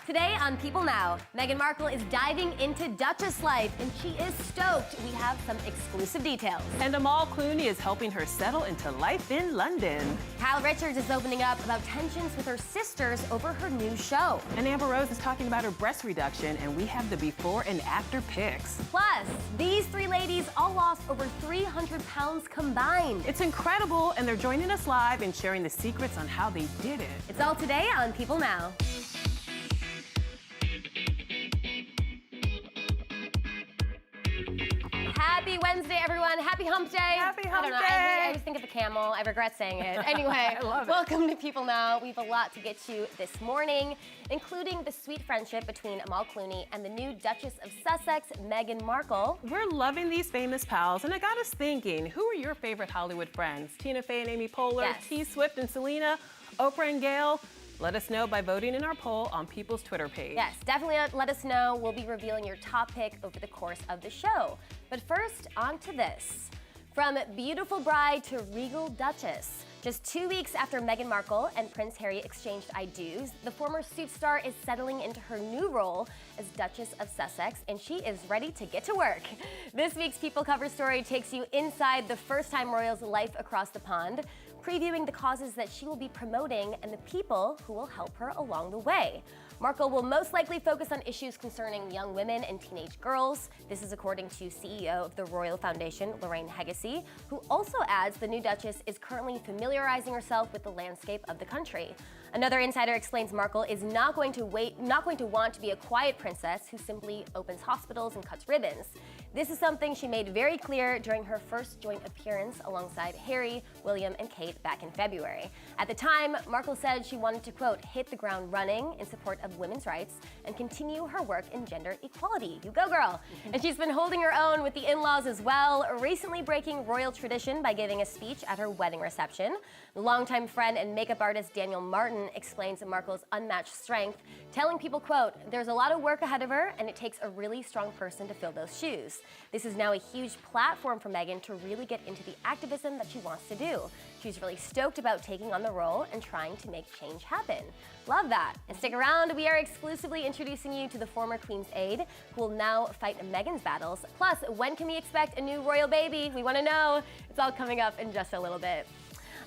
Today on People Now, Meghan Markle is diving into Duchess life, and she is stoked. We have some exclusive details. And Amal Clooney is helping her settle into life in London. Kyle Richards is opening up about tensions with her sisters over her new show. And Amber Rose is talking about her breast reduction, and we have the before and after pics. Plus, these three ladies all lost over 300 pounds combined. It's incredible, and they're joining us live and sharing the secrets on how they did it. It's all today on People Now. Happy Wednesday, everyone. Happy hump day. Happy hump I don't know. day. I always think of the camel. I regret saying it. Anyway, I love it. Welcome to People Now. We have a lot to get to this morning, including the sweet friendship between Amal Clooney and the new Duchess of Sussex, Meghan Markle. We're loving these famous pals, and it got us thinking, who are your favorite Hollywood friends? Tina Fey and Amy Poehler, Yes. T. Swift and Selena, Oprah and Gayle? Let us know by voting in our poll on People's Twitter page. Yes, definitely let us know. We'll be revealing your top pick over the course of the show. But first, on to this. From beautiful bride to regal Duchess. Just 2 weeks after Meghan Markle and Prince Harry exchanged I-dos, the former Suits star is settling into her new role as Duchess of Sussex, and she is ready to get to work. This week's People Cover story takes you inside the first-time royal's life across the pond, previewing the causes that she will be promoting and the people who will help her along the way. Markle will most likely focus on issues concerning young women and teenage girls. This is according to CEO of the Royal Foundation, Lorraine Heggessey, who also adds the new Duchess is currently familiarizing herself with the landscape of the country. Another insider explains Markle is not going to want to be a quiet princess who simply opens hospitals and cuts ribbons. This is something she made very clear during her first joint appearance alongside Harry, William, and Kate back in February. At the time, Markle said she wanted to, quote, hit the ground running in support of women's rights and continue her work in gender equality. You go, girl. And she's been holding her own with the in-laws as well, recently breaking royal tradition by giving a speech at her wedding reception. The longtime friend and makeup artist Daniel Martin explains Markle's unmatched strength, telling people, quote, there's a lot of work ahead of her and it takes a really strong person to fill those shoes. This is now a huge platform for Meghan to really get into the activism that she wants to do. She's really stoked about taking on the role and trying to make change happen. Love that. And stick around, we are exclusively introducing you to the former Queen's Aide, who will now fight Meghan's battles. Plus, when can we expect a new royal baby? We want to know. It's all coming up in just a little bit.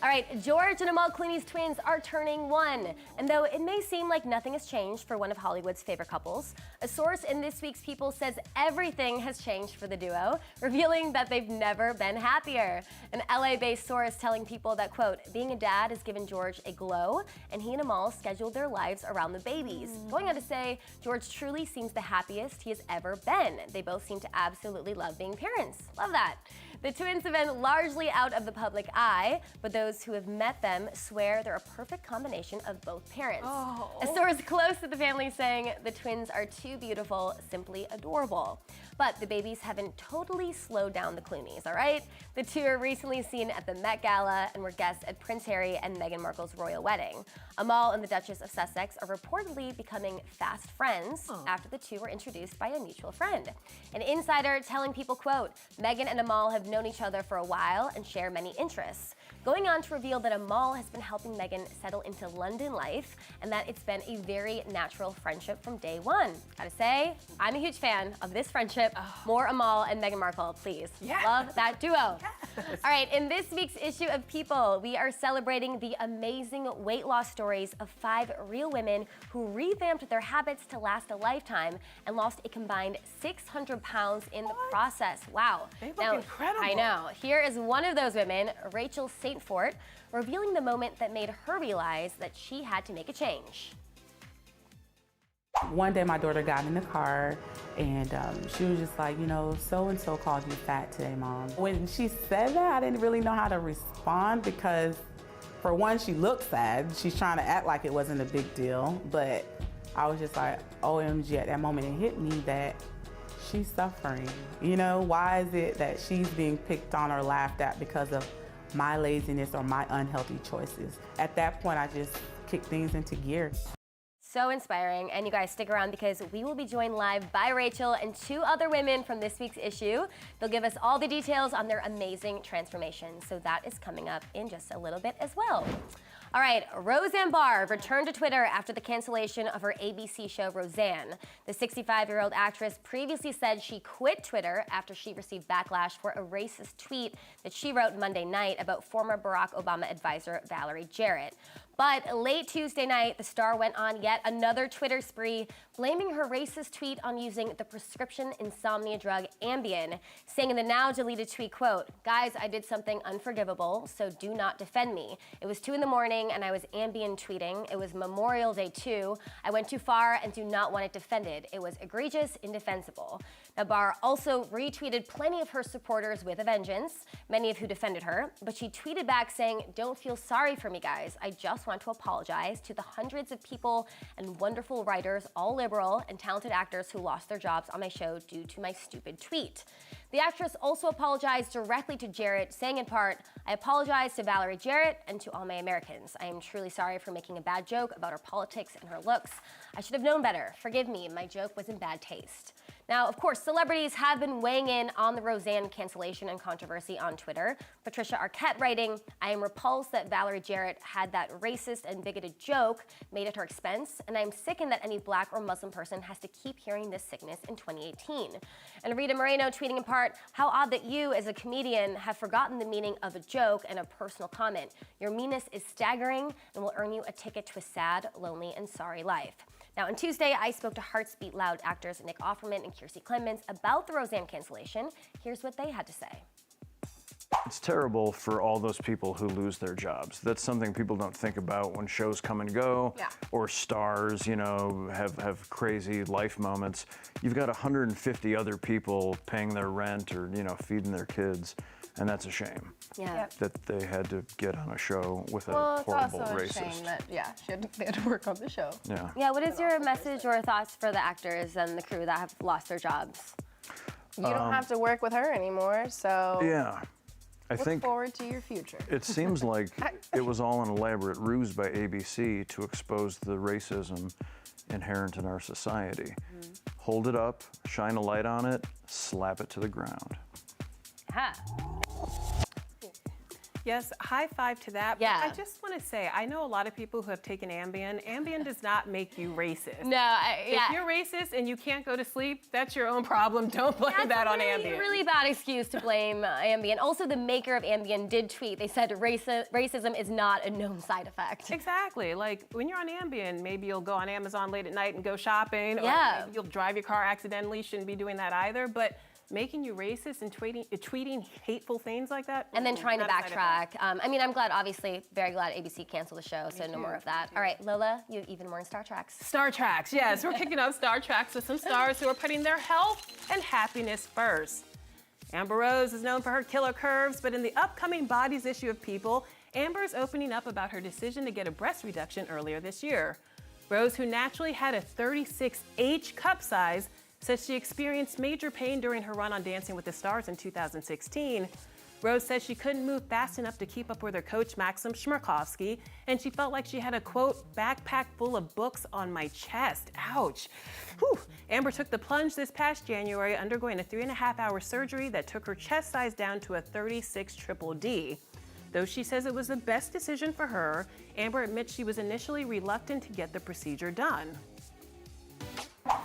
All right, George and Amal Clooney's twins are turning 1. And though it may seem like nothing has changed for one of Hollywood's favorite couples, a source in this week's People says everything has changed for the duo, revealing that they've never been happier. An LA-based source telling People that, quote, being a dad has given George a glow, and he and Amal scheduled their lives around the babies. Going on to say, George truly seems the happiest he has ever been. They both seem to absolutely love being parents. Love that. The twins have been largely out of the public eye, but those who have met them swear they're a perfect combination of both parents. Oh. A source close to the family saying the twins are too beautiful, simply adorable. But the babies haven't totally slowed down the Clooneys, all right? The two are recently seen at the Met Gala and were guests at Prince Harry and Meghan Markle's royal wedding. Amal and the Duchess of Sussex are reportedly becoming fast friends after the two were introduced by a mutual friend. An insider telling People, quote, Meghan and Amal have known each other for a while and share many interests. Going on to reveal that Amal has been helping Meghan settle into London life and that it's been a very natural friendship from day one. Gotta say, I'm a huge fan of this friendship. More Amal and Meghan Markle, please. Yes. Love that duo. Yes. All right, in this week's issue of People, we are celebrating the amazing weight loss stories of 5 real women who revamped their habits to last a lifetime and lost a combined 600 pounds in the process. Wow. They look incredible. I know. Here is one of those women, Rachel Saintfort, revealing the moment that made her realize that she had to make a change. One day my daughter got in the car and she was just like, you know, so-and-so called you fat today, Mom. When she said that, I didn't really know how to respond because for one, she looked sad. She's trying to act like it wasn't a big deal, but I was just like, OMG, at that moment it hit me that she's suffering. You know, why is it that she's being picked on or laughed at because of my laziness or my unhealthy choices? At that point, I just kicked things into gear. So inspiring, and you guys stick around because we will be joined live by Rachel and 2 other women from this week's issue. They'll give us all the details on their amazing transformation, so that is coming up in just a little bit as well. All right, Roseanne Barr returned to Twitter after the cancellation of her ABC show Roseanne. The 65-year-old actress previously said she quit Twitter after she received backlash for a racist tweet that she wrote Monday night about former Barack Obama advisor Valerie Jarrett. But late Tuesday night, the star went on yet another Twitter spree, blaming her racist tweet on using the prescription insomnia drug Ambien, saying in the now deleted tweet, quote, "Guys, I did something unforgivable, so do not defend me. It was 2 a.m. and I was Ambien tweeting. It was Memorial Day too. I went too far and do not want it defended. It was egregious, indefensible." Now, Barr also retweeted plenty of her supporters with a vengeance, many of who defended her, but she tweeted back saying, "Don't feel sorry for me, guys. I just want to apologize to the hundreds of people and wonderful writers, all liberal and talented actors who lost their jobs on my show due to my stupid tweet." The actress also apologized directly to Jarrett, saying in part, "I apologize to Valerie Jarrett and to all my Americans. I am truly sorry for making a bad joke about her politics and her looks. I should have known better. Forgive me, my joke was in bad taste." Now, of course, celebrities have been weighing in on the Roseanne cancellation and controversy on Twitter. Patricia Arquette writing, "I am repulsed that Valerie Jarrett had that racist and bigoted joke made at her expense, and I am sickened that any Black or Muslim person has to keep hearing this sickness in 2018. And Rita Moreno tweeting in part, "How odd that you, as a comedian, have forgotten the meaning of a joke and a personal comment. Your meanness is staggering and will earn you a ticket to a sad, lonely, and sorry life." Now, on Tuesday, I spoke to Hearts Beat Loud actors Nick Offerman and Kiersey Clemons about the Roseanne cancellation. Here's what they had to say. It's terrible for all those people who lose their jobs. That's something people don't think about when shows come and go, or stars, you know, have crazy life moments. You've got 150 other people paying their rent or, you know, feeding their kids, and that's a shame. Yeah. That they had to get on a show with a Well, horrible it's also racist. a shame that, they had to work on the show. Yeah. Yeah, what is your message or thoughts for the actors and the crew that have lost their jobs? You don't have to work with her anymore, so Yeah. I look think forward to your future. it seems like it was all an elaborate ruse by ABC to expose the racism inherent in our society. Hold it up, shine a light on it, slap it to the ground. Ha. Yes, high five to that. Yeah. But I just want to say, I know a lot of people who have taken Ambien. Ambien does not make you racist. No, If you're racist and you can't go to sleep, that's your own problem. Don't blame that on Ambien. Really bad excuse to blame Ambien. Also, the maker of Ambien did tweet. They said racism is not a known side effect. Exactly. Like when you're on Ambien, maybe you'll go on Amazon late at night and go shopping. Yeah. Or maybe you'll drive your car accidentally. Shouldn't be doing that either. But making you racist and tweeting hateful things like that. And then trying to not a side effect. backtrack. I mean, I'm glad, obviously, very glad ABC canceled the show, so no more of that. All right, Lola, you have even more in Star Treks. Star Treks, yes. We're kicking off Star Treks with some stars who are putting their health and happiness first. Amber Rose is known for her killer curves, but in the upcoming Bodies issue of People, Amber is opening up about her decision to get a breast reduction earlier this year. Rose, who naturally had a 36H cup size, says she experienced major pain during her run on Dancing with the Stars in 2016. Rose says she couldn't move fast enough to keep up with her coach, Maxim Shmerkovsky, and she felt like she had a, quote, backpack full of books on my chest. Ouch. Whew. Amber took the plunge this past January, undergoing a 3.5-hour surgery that took her chest size down to a 36 triple D. Though she says it was the best decision for her, Amber admits she was initially reluctant to get the procedure done.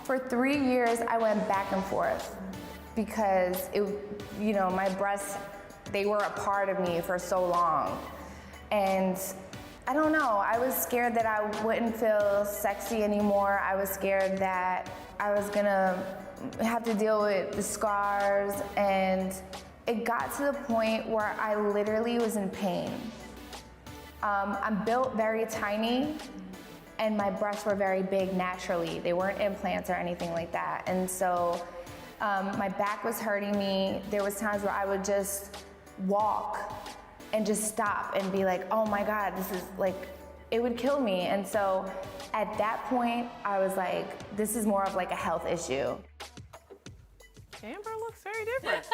For 3 years, I went back and forth because my breasts, they were a part of me for so long. And I don't know, I was scared that I wouldn't feel sexy anymore. I was scared that I was gonna have to deal with the scars. And it got to the point where I literally was in pain. I'm built very tiny, and my breasts were very big naturally. They weren't implants or anything like that. And so my back was hurting me. There was times where I would just walk and just stop and be like, oh my God, this is like, it would kill me. And so at that point, I was like, this is more of like a health issue. Amber looks very different.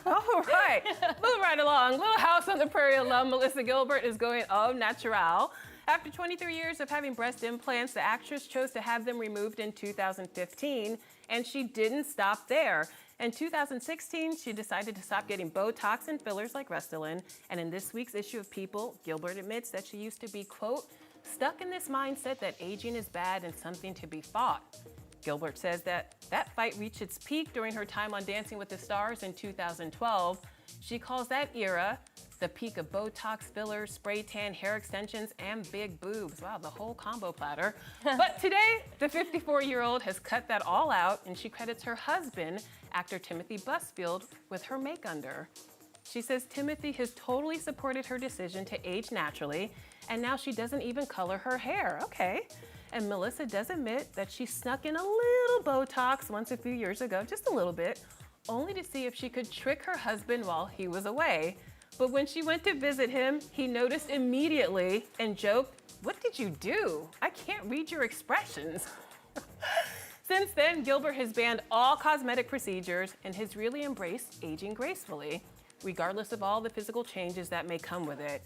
All right, moving right along. Little House on the Prairie alum Melissa Gilbert is going au natural. After 23 years of having breast implants, the actress chose to have them removed in 2015, and she didn't stop there. In 2016, she decided to stop getting Botox and fillers like Restylane. And in this week's issue of People, Gilbert admits that she used to be, quote, stuck in this mindset that aging is bad and something to be fought. Gilbert says that fight reached its peak during her time on Dancing with the Stars in 2012. She calls that era the peak of Botox, fillers, spray tan, hair extensions, and big boobs. Wow, the whole combo platter. But today, the 54-year-old has cut that all out, and she credits her husband, actor Timothy Busfield, with her make-under. She says Timothy has totally supported her decision to age naturally, and now she doesn't even color her hair. Okay. And Melissa does admit that she snuck in a little Botox once a few years ago, just a little bit, only to see if she could trick her husband while he was away. But when she went to visit him, he noticed immediately and joked, "What did you do? I can't read your expressions." Since then, Gilbert has banned all cosmetic procedures and has really embraced aging gracefully, regardless of all the physical changes that may come with it.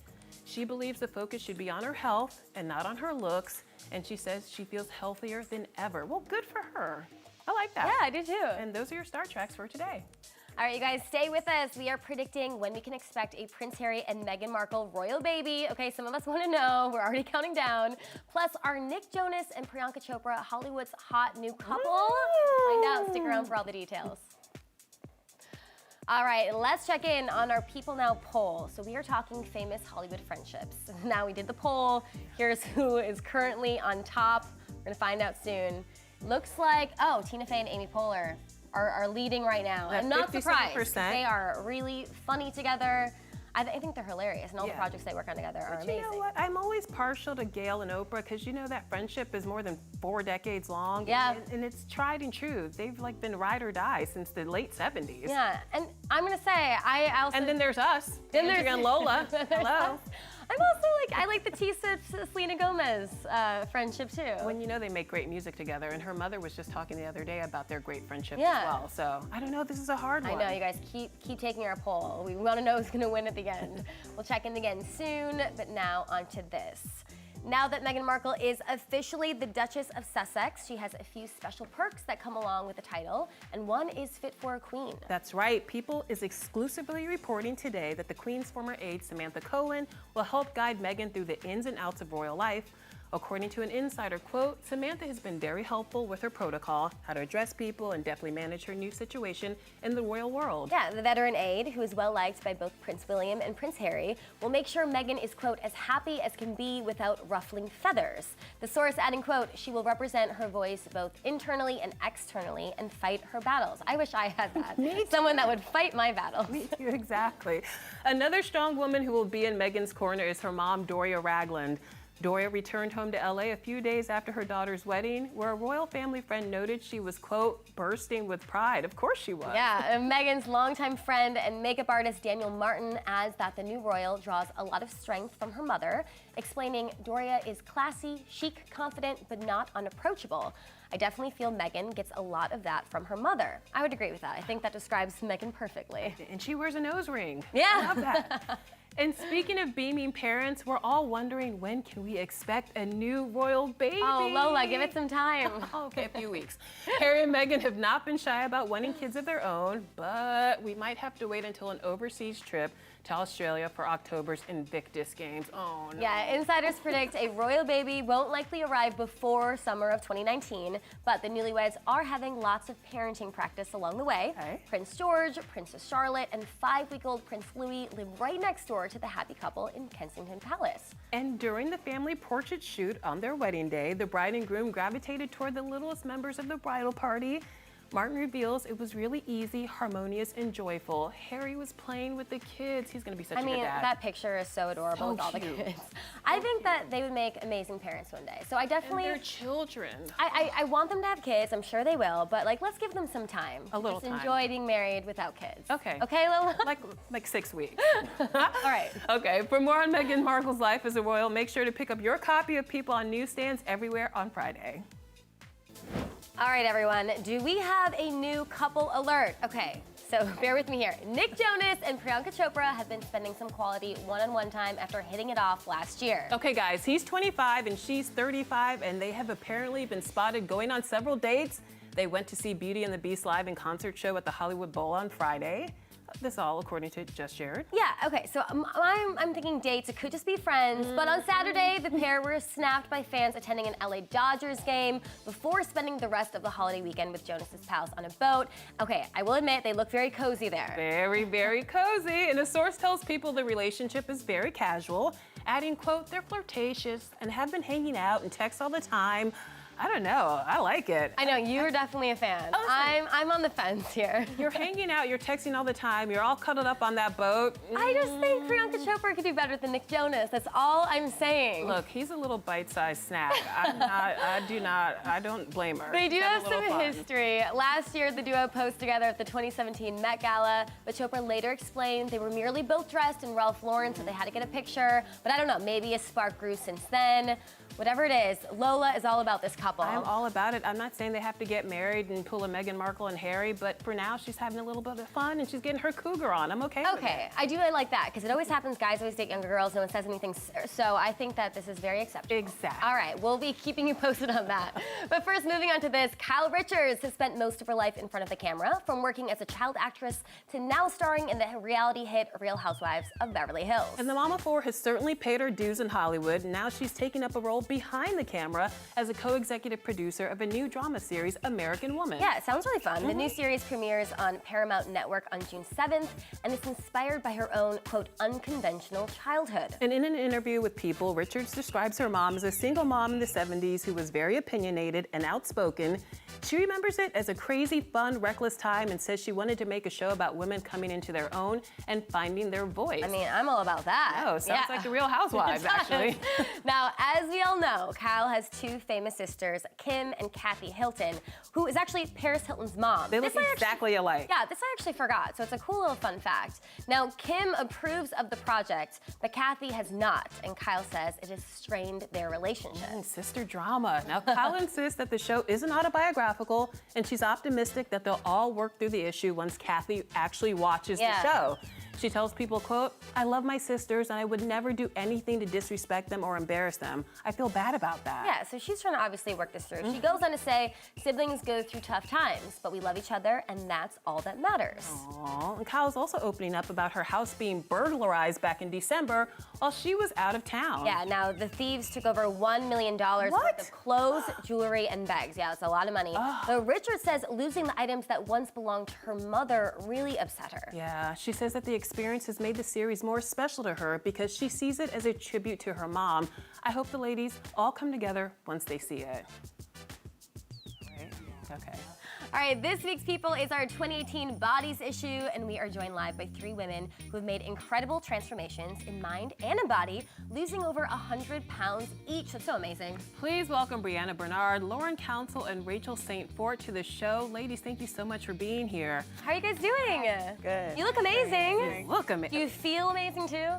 She believes the focus should be on her health and not on her looks, and she says she feels healthier than ever. Well, good for her. I like that. Yeah, I do too. And those are your Star Treks for today. All right, you guys, stay with us. We are predicting when we can expect a Prince Harry and Meghan Markle royal baby. Okay, some of us want to know. We're already counting down. Plus, are Nick Jonas and Priyanka Chopra Hollywood's hot new couple? Find out. Stick around for all the details. All right, let's check in on our People Now poll. So we are talking famous Hollywood friendships. Now we did the poll. Here's who is currently on top. We're gonna find out soon. Looks like, Tina Fey and Amy Poehler are leading right now. I'm not surprised. They are really funny together. I think they're hilarious, and all the projects they work on together are amazing. You know what? I'm always partial to Gail and Oprah because you know that friendship is more than 4 decades long. Yeah. And it's tried and true. They've like been ride or die since the late 70s. Yeah, and I'm gonna say, I also... And then there's us, Andrea and Lola. Hello. I'm also I like the Tisa Selena Gomez friendship too. When you know they make great music together, and her mother was just talking the other day about their great friendship as Yeah. well. So I don't know, this is a hard one. I know, you guys keep taking our poll. We want to know who's gonna win at the end. We'll check in again soon, but now on to this. Now that Meghan Markle is officially the Duchess of Sussex, she has a few special perks that come along with the title, and one is fit for a queen. That's right. People is exclusively reporting today that the Queen's former aide, Samantha Cohen, will help guide Meghan through the ins and outs of royal life. According to an insider, quote, Samantha has been very helpful with her protocol, how to address people, and deftly manage her new situation in the royal world. Yeah, the veteran aide, who is well liked by both Prince William and Prince Harry, will make sure Meghan is, quote, as happy as can be without ruffling feathers. The source adding, quote, she will represent her voice both internally and externally and fight her battles. I wish I had that. Someone that would fight my battles. Me too, exactly. Another strong woman who will be in Meghan's corner is her mom, Doria Ragland. Doria returned home to LA a few days after her daughter's wedding, where a royal family friend noted she was, quote, bursting with pride. Of course she was. Yeah, Meghan's longtime friend and makeup artist Daniel Martin adds that the new royal draws a lot of strength from her mother, explaining Doria is classy, chic, confident, but not unapproachable. I definitely feel Meghan gets a lot of that from her mother. I would agree with that. I think that describes Meghan perfectly. And she wears a nose ring. Yeah. I love that. And speaking of beaming parents, we're all wondering, when can we expect a new royal baby? Oh, Lola, give it some time. Okay, a few weeks. Harry and Meghan have not been shy about wanting kids of their own, but we might have to wait until an overseas trip to Australia for October's Invictus Games. Oh, no. Yeah, insiders predict a royal baby won't likely arrive before summer of 2019, but the newlyweds are having lots of parenting practice along the way. Okay. Prince George, Princess Charlotte, and 5-week-old Prince Louis live right next door to the happy couple in Kensington Palace. And during the family portrait shoot on their wedding day, the bride and groom gravitated toward the littlest members of the bridal party. Martin reveals it was really easy, harmonious, and joyful. Harry was playing with the kids. He's going to be such a good dad. That picture is so adorable with all the kids. I think that they would make amazing parents one day. So I definitely... And their children. I want them to have kids. I'm sure they will. But let's give them some time. A little time. Just enjoy being married without kids. Okay. Okay, Lola? Like 6 weeks. All right. Okay, for more on Meghan Markle's life as a royal, make sure to pick up your copy of People on newsstands everywhere on Friday. All right, everyone, do we have a new couple alert? Okay, so bear with me here. Nick Jonas and Priyanka Chopra have been spending some quality one-on-one time after hitting it off last year. Okay, guys, he's 25 and she's 35, and they have apparently been spotted going on several dates. They went to see Beauty and the Beast live in concert show at the Hollywood Bowl on Friday. This all according to Just Jared. Yeah, okay, so I'm thinking dates. It could just be friends. But on Saturday, the pair were snapped by fans attending an LA Dodgers game before spending the rest of the holiday weekend with Jonas's pals on a boat. Okay, I will admit, they look very cozy there. Very, very cozy. And a source tells People the relationship is very casual, adding, quote, they're flirtatious and have been hanging out and text all the time. I don't know. I like it. I know, you're definitely a fan. I'm on the fence here. You're hanging out, you're texting all the time, you're all cuddled up on that boat. I just think Priyanka Chopra could do better than Nick Jonas. That's all I'm saying. Look, he's a little bite-sized snack. I don't blame her. They do have some history. Last year, the duo posed together at the 2017 Met Gala, but Chopra later explained they were merely both dressed in Ralph Lauren, so they had to get a picture. But I don't know, maybe a spark grew since then. Whatever it is, Lola is all about this couple. I'm all about it. I'm not saying they have to get married and pull a Meghan Markle and Harry, but for now, she's having a little bit of fun and she's getting her cougar on. I'm okay with it. Okay, I do really like that, because it always happens, guys always date younger girls, no one says anything, so I think that this is very acceptable. Exactly. All right, we'll be keeping you posted on that. But first, moving on to this, Kyle Richards has spent most of her life in front of the camera, from working as a child actress to now starring in the reality hit Real Housewives of Beverly Hills. And the Mama 4 has certainly paid her dues in Hollywood, and now she's taking up a role behind the camera as a co-executive producer of a new drama series, American Woman. Yeah, it sounds really fun. The new series premieres on Paramount Network on June 7th, and it's inspired by her own, quote, unconventional childhood. And in an interview with People, Richards describes her mom as a single mom in the 70s who was very opinionated and outspoken. She remembers it as a crazy, fun, reckless time and says she wanted to make a show about women coming into their own and finding their voice. I mean, I'm all about that. Oh, sounds like the Real Housewives, actually. Now, as we all know, Kyle has two famous sisters, Kim and Kathy Hilton, who is actually Paris Hilton's mom. They look exactly alike. Yeah, this I actually forgot, so it's a cool little fun fact. Now, Kim approves of the project, but Kathy has not, and Kyle says it has strained their relationship. Sister drama. Now, Kyle insists that the show isn't autobiographical, and she's optimistic that they'll all work through the issue once Kathy actually watches the show. She tells People, quote, I love my sisters and I would never do anything to disrespect them or embarrass them. I feel bad about that. Yeah, so she's trying to obviously work this through. She goes on to say, siblings go through tough times, but we love each other and that's all that matters. Aww. And Kyle's also opening up about her house being burglarized back in December while she was out of town. Yeah, now the thieves took over $1 million worth of clothes, jewelry, and bags. Yeah, it's a lot of money. But Richard says losing the items that once belonged to her mother really upset her. Yeah, she says that the experience has made the series more special to her because she sees it as a tribute to her mom. I hope the ladies all come together once they see it. Right? Okay. All right, this week's People is our 2018 Bodies issue, and we are joined live by three women who have made incredible transformations in mind and in body, losing over 100 pounds each. That's so amazing. Please welcome Brianna Bernard, Lauren Council, and Rachel Saintfort to the show. Ladies, thank you so much for being here. How are you guys doing? Good. You look amazing. You look amazing. Do you feel amazing too?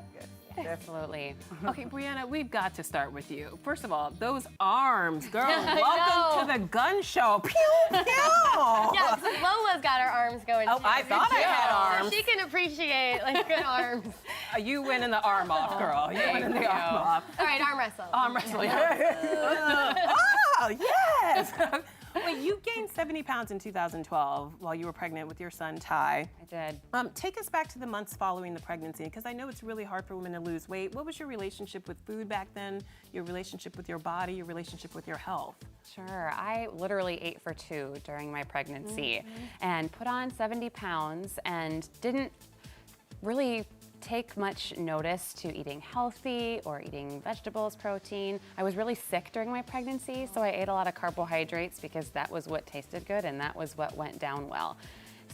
Absolutely. Okay, Brianna, we've got to start with you. First of all, those arms, girl. Welcome to the gun show. Pew, pew. Yeah, so Lola's got her arms going. Oh, too. I thought I had arms. She can appreciate like good arms. You win in the arm off, girl. You win in the arm off. All right, arm wrestle. Arm wrestling. Oh, yes. Wait, you gained 70 pounds in 2012 while you were pregnant with your son, Ty. I did. Take us back to the months following the pregnancy, because I know it's really hard for women to lose weight. What was your relationship with food back then, your relationship with your body, your relationship with your health? Sure. I literally ate for two during my pregnancy and put on 70 pounds and didn't really take much notice to eating healthy or eating vegetables, protein. I was really sick during my pregnancy, so I ate a lot of carbohydrates because that was what tasted good and that was what went down well.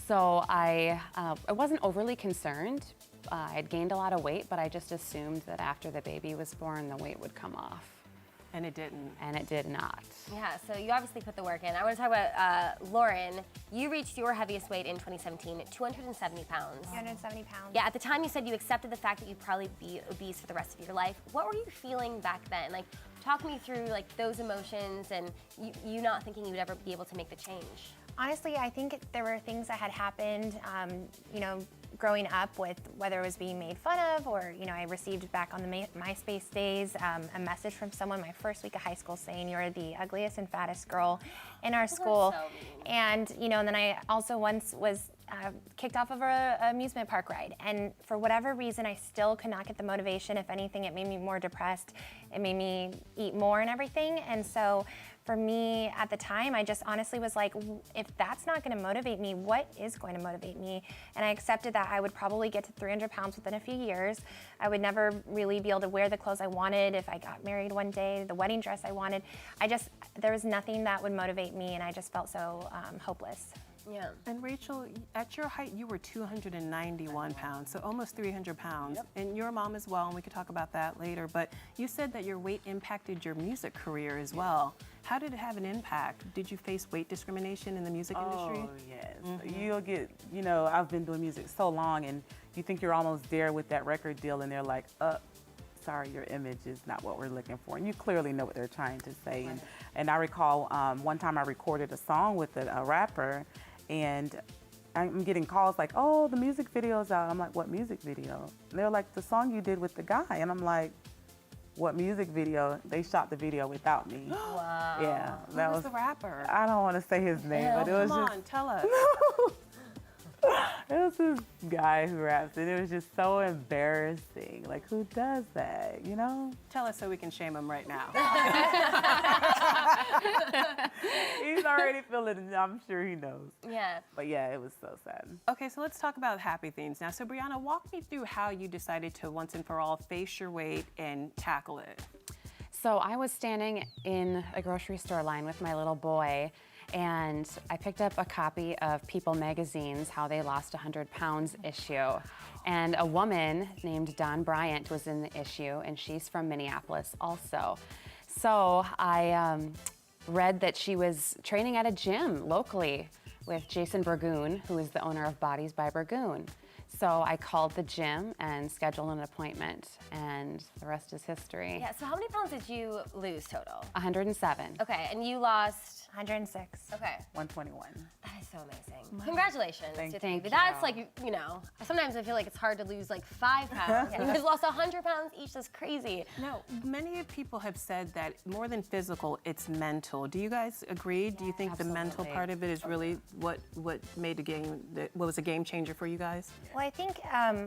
So I wasn't overly concerned. I'd gained a lot of weight, but I just assumed that after the baby was born, the weight would come off. And it didn't. And it did not. Yeah, so you obviously put the work in. I want to talk about Lauren. You reached your heaviest weight in 2017, 270 pounds. 270 pounds. Yeah, at the time you said you accepted the fact that you'd probably be obese for the rest of your life. What were you feeling back then? Like, Talk me through like those emotions and you not thinking you would ever be able to make the change. Honestly, I think there were things that had happened, you know, growing up with whether it was being made fun of or, you know, I received back on the MySpace days a message from someone my first week of high school saying you're the ugliest and fattest girl in our school. So and, you know, and then I also once was kicked off of an amusement park ride. And for whatever reason, I still could not get the motivation. If anything, it made me more depressed. It made me eat more and everything. And so for me at the time, I just honestly was like, if that's not going to motivate me, what is going to motivate me? And I accepted that I would probably get to 300 pounds within a few years. I would never really be able to wear the clothes I wanted if I got married one day, the wedding dress I wanted. There was nothing that would motivate me, and I just felt so hopeless. Yeah. And Rachel, at your height, you were 291 pounds, so almost 300 pounds. Yep. And you're a mom as well, and we could talk about that later. But you said that your weight impacted your music career as well. How did it have an impact? Did you face weight discrimination in the music industry? Oh, yes. You'll get, you know, I've been doing music so long, and you think you're almost there with that record deal, and they're like, sorry, your image is not what we're looking for. And you clearly know what they're trying to say. And I recall one time I recorded a song with a rapper, and I'm getting calls like, oh, the music video's out. I'm like, what music video? And they're like, the song you did with the guy. And I'm like, what music video? They shot the video without me. Wow. Yeah. Who was the rapper? I don't want to say his name, but it was Come just... on, tell us. It was this guy who raps, and it was just so embarrassing. Like, who does that, you know? Tell us so we can shame him right now. He's already feeling it. I'm sure he knows. Yeah. But yeah, it was so sad. Okay, so let's talk about happy themes now. So Brianna, walk me through how you decided to once and for all face your weight and tackle it. So I was standing in a grocery store line with my little boy, and I picked up a copy of People magazine's How They Lost 100 Pounds issue. And a woman named Dawn Bryant was in the issue, and she's from Minneapolis also. So I read that she was training at a gym locally with Jason Burgoon, who is the owner of Bodies by Burgoon. So I called the gym and scheduled an appointment, and the rest is history. Yeah, so how many pounds did you lose total? 107. Okay, and you lost? 106. Okay. 121. That is so amazing. Congratulations. Thank you. That's like, you know, sometimes I feel like it's hard to lose like 5 pounds. You guys lost 100 pounds each. That's crazy. No, many people have said that more than physical, it's mental. Do you guys agree? Do you think the mental part of it is really what made what was a game changer for you guys? Well, I think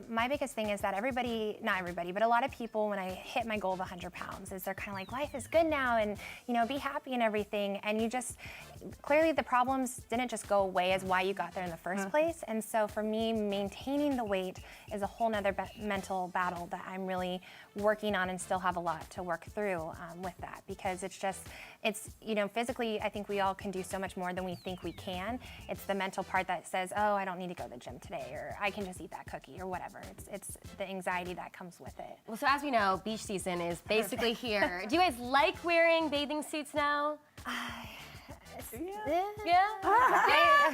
my biggest thing is that not everybody, but a lot of people, when I hit my goal of 100 pounds, is they're kind of like, life is good now, and, you know, be happy and everything. And you just, clearly the problems didn't just go away as why you got there in the first place. And so for me, maintaining the weight is a whole nother mental battle that I'm really working on and still have a lot to work through with that, because it's, you know, physically, I think we all can do so much more than we think we can. It's the mental part that says, oh, I don't need to go to the gym today, or I can just eat that cookie, or whatever. It's the anxiety that comes with it. Well, so as we know, beach season is basically here. Do you guys like wearing bathing suits now? Yeah?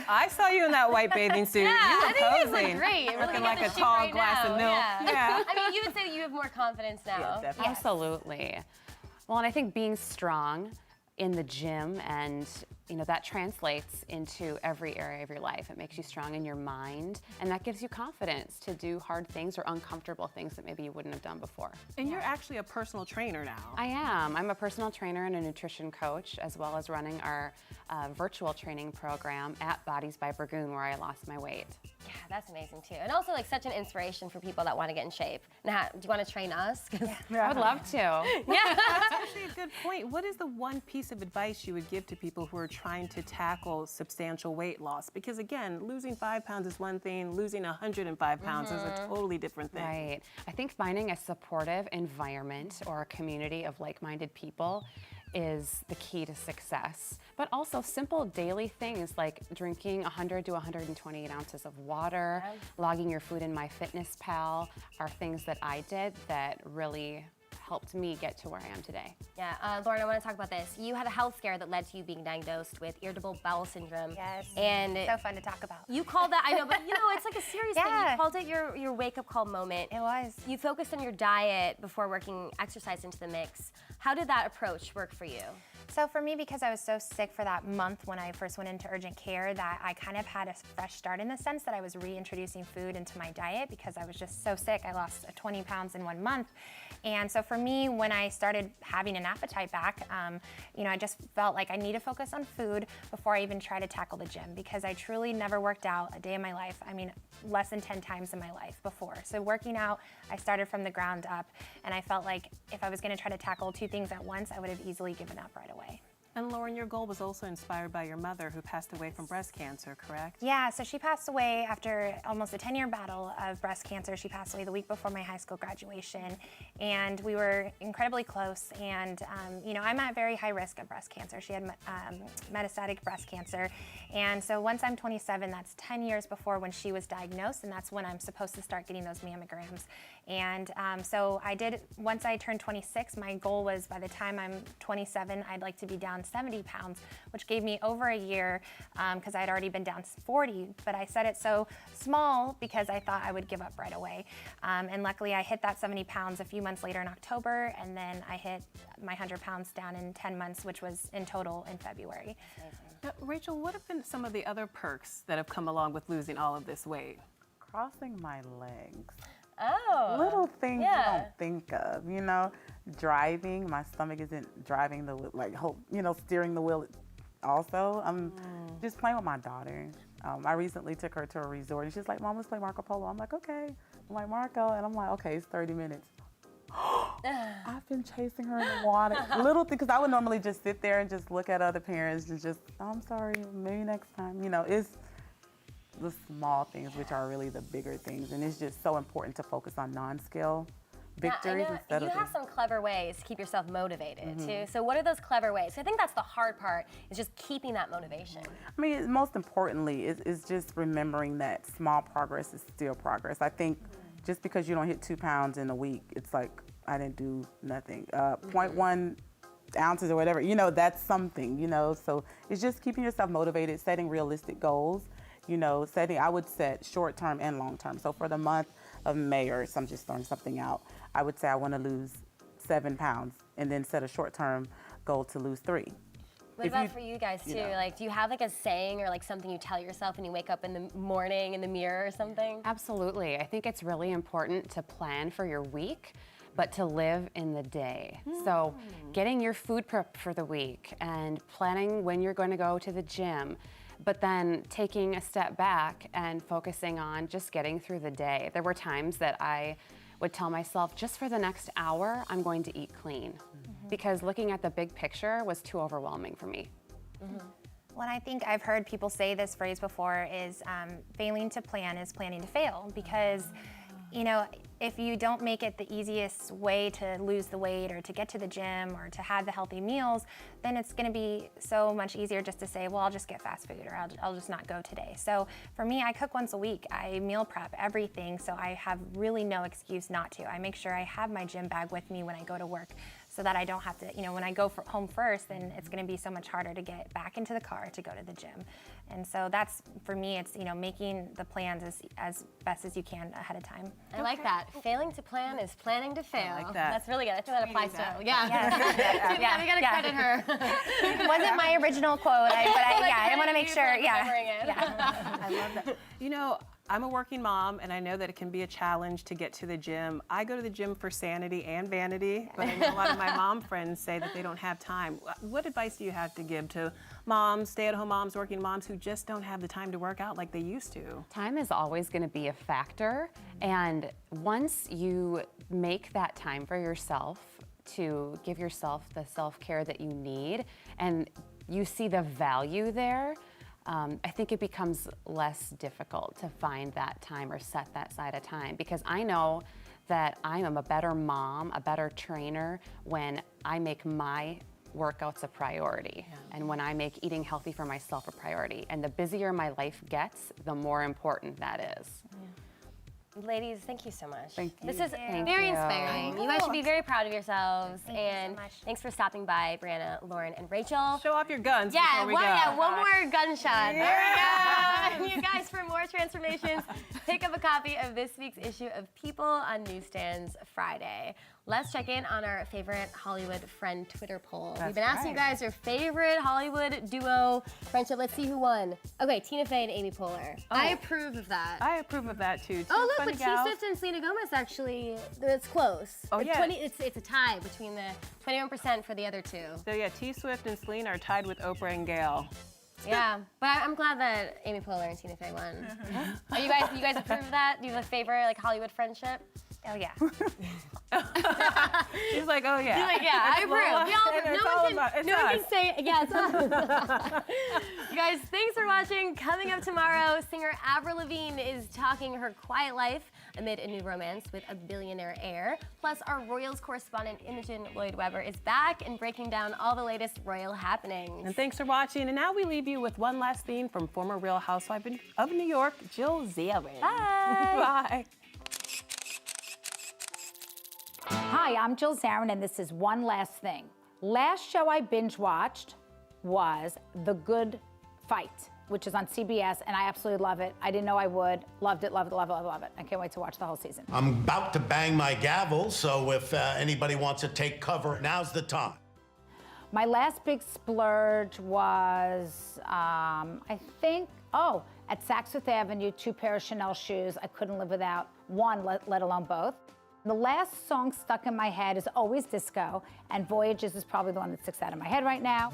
I saw you in that white bathing suit. Yeah, You were I think you guys posing. look great. It really Looking gets like a the shoot tall right glass now. of milk. Yeah. I mean, you would say that you have more confidence now. Yeah, definitely. Absolutely. Well, and I think being strong in the gym, and you know, that translates into every area of your life. It makes you strong in your mind, and that gives you confidence to do hard things or uncomfortable things that maybe you wouldn't have done before. And you're actually a personal trainer now. I am. I'm a personal trainer and a nutrition coach, as well as running our virtual training program at Bodies by Burgoon, where I lost my weight. Yeah, that's amazing too. And also like such an inspiration for people that want to get in shape. Now, do you want to train us? I would love to. Yeah. That's actually a good point. What is the one piece of advice you would give to people who are trying to tackle substantial weight loss? Because again, losing 5 pounds is one thing, losing 105 pounds is a totally different thing. Right. I think finding a supportive environment or a community of like-minded people is the key to success. But also simple daily things like drinking 100 to 128 ounces of water, logging your food in MyFitnessPal are things that I did that really helped me get to where I am today. Yeah, Lauren, I want to talk about this. You had a health scare that led to you being diagnosed with irritable bowel syndrome. Yes. And So fun to talk about. you called that, I know, but you know, it's like a serious thing. You called it your wake-up call moment. It was. You focused on your diet before working exercise into the mix. How did that approach work for you? So for me, because I was so sick for that month when I first went into urgent care, that I kind of had a fresh start in the sense that I was reintroducing food into my diet because I was just so sick. I lost 20 pounds in 1 month. And so for me, when I started having an appetite back, you know, I just felt like I need to focus on food before I even try to tackle the gym, because I truly never worked out a day in my life. I mean, less than 10 times in my life before. So working out, I started from the ground up, and I felt like if I was going to try to tackle 2 things at once, I would have easily given up right away. And Lauren, your goal was also inspired by your mother, who passed away from breast cancer, correct? Yeah, so she passed away after almost a 10-year battle of breast cancer. She passed away the week before my high school graduation, and we were incredibly close. And you know, I'm at very high risk of breast cancer. She had metastatic breast cancer, and so once I'm 27, that's 10 years before when she was diagnosed, and that's when I'm supposed to start getting those mammograms. And so I did. Once I turned 26, my goal was by the time I'm 27, I'd like to be down 70 pounds, which gave me over a year because I'd already been down 40, but I set it so small because I thought I would give up right away. And luckily I hit that 70 pounds a few months later in October, and then I hit my 100 pounds down in 10 months, which was in total in February. Now, Rachel, what have been some of the other perks that have come along with losing all of this weight? Crossing my legs. Oh. Little things you don't think of, you know. Driving, my stomach isn't driving the wheel, like, you know, steering the wheel. Also, I'm just playing with my daughter. I recently took her to a resort, and she's like, "Mom, let's play Marco Polo." I'm like, "Okay." I'm like, "Marco," and I'm like, "Okay, it's 30 minutes." I've been chasing her in the water. Little thing, because I would normally just sit there and just look at other parents and just, "Oh, I'm sorry, maybe next time." You know, it's the small things which are really the bigger things, and it's just so important to focus on non-skill victories instead you of have some clever ways to keep yourself motivated too. So what are those clever ways? I think that's the hard part, is just keeping that motivation. I mean, most importantly is just remembering that small progress is still progress. I think just because you don't hit 2 pounds in a week, it's like, I didn't do nothing. 0.1 ounces or whatever, you know, that's something, you know. So it's just keeping yourself motivated, setting realistic goals. You know, I would set short-term and long-term. So for the month of May, or I'm just throwing something out, I would say I want to lose 7 pounds, and then set a short-term goal to lose 3. What about for you guys too? Like, do you have like a saying or like something you tell yourself when you wake up in the morning in the mirror or something? Absolutely. I think it's really important to plan for your week, but to live in the day. So getting your food prep for the week and planning when you're going to go to the gym, but then taking a step back and focusing on just getting through the day. There were times that I would tell myself, just for the next hour, I'm going to eat clean, because looking at the big picture was too overwhelming for me. Well, I think I've heard people say this phrase before, is failing to plan is planning to fail, because you know, if you don't make it the easiest way to lose the weight or to get to the gym or to have the healthy meals, then it's going to be so much easier just to say, well, I'll just get fast food, or I'll just not go today. So for me, I cook once a week. I meal prep everything, so I have really no excuse not to. I make sure I have my gym bag with me when I go to work, so that I don't have to, you know, when I go home first, then it's going to be so much harder to get back into the car to go to the gym. And so that's, for me, it's, you know, making the plans as best as you can ahead of time. I like that. Failing to plan is planning to fail. I like that. That's really good. I think that applies to her. Yeah. Yeah. We gotta credit her. It wasn't my original quote, but I want to make sure. I love that. You know, I'm a working mom, and I know that it can be a challenge to get to the gym. I go to the gym for sanity and vanity, but I know a lot of my mom friends say that they don't have time. What advice do you have to give to moms, stay-at-home moms, working moms who just don't have the time to work out like they used to? Time is always going to be a factor, and once you make that time for yourself to give yourself the self-care that you need, and you see the value there, I think it becomes less difficult to find that time or set that side of time, because I know that I am a better mom, a better trainer when I make my workouts a priority, and when I make eating healthy for myself a priority. And the busier my life gets, the more important that is. Ladies, thank you so much. Thank you. This is Thank very you. inspiring. You guys should be very proud of yourselves. Thank you and so much. thanks for stopping by, Brianna, Lauren, and Rachel. Show off your guns Yeah, before we go. one more gunshot. There we go. You guys, for more transformations, pick up a copy of this week's issue of People on newsstands Friday. Let's check in on our favorite Hollywood friend Twitter poll. We've been asking you guys your favorite Hollywood duo friendship. Let's see who won. Okay, Tina Fey and Amy Poehler. I approve of that. I approve of that too. Oh, look, Funny but gals. T-Swift and Selena Gomez actually, it's close. Oh, yeah. It's a tie between the 21% for the other two. So yeah, T-Swift and Selena are tied with Oprah and Gail. Yeah, but I'm glad that Amy Poehler and Tina Fey won. Are you guys approve of that? Do you have a favorite like Hollywood friendship? Oh yeah. She's like, oh yeah. You're like, yeah, I approve. No one can say yes. You guys, thanks for watching. Coming up tomorrow, singer Avril Lavigne is talking her quiet life amid a new romance with a billionaire heir. Plus, our Royals correspondent Imogen Lloyd-Webber is back and breaking down all the latest royal happenings. And thanks for watching. And now we leave you with one last theme from former Real Housewife of New York, Jill Zarin. Bye. Bye. Hi, I'm Jill Zarin, and this is One Last Thing. Last show I binge watched was The Good Fight, which is on CBS, and I absolutely love it. I didn't know I would. Loved it, love it, love it, love it. I can't wait to watch the whole season. I'm about to bang my gavel, so if anybody wants to take cover, now's the time. My last big splurge was, I think, at Saks Fifth Avenue, 2 pair of Chanel shoes. I couldn't live without one, let alone both. The last song stuck in my head is always disco, and Voyages is probably the one that sticks out in my head right now.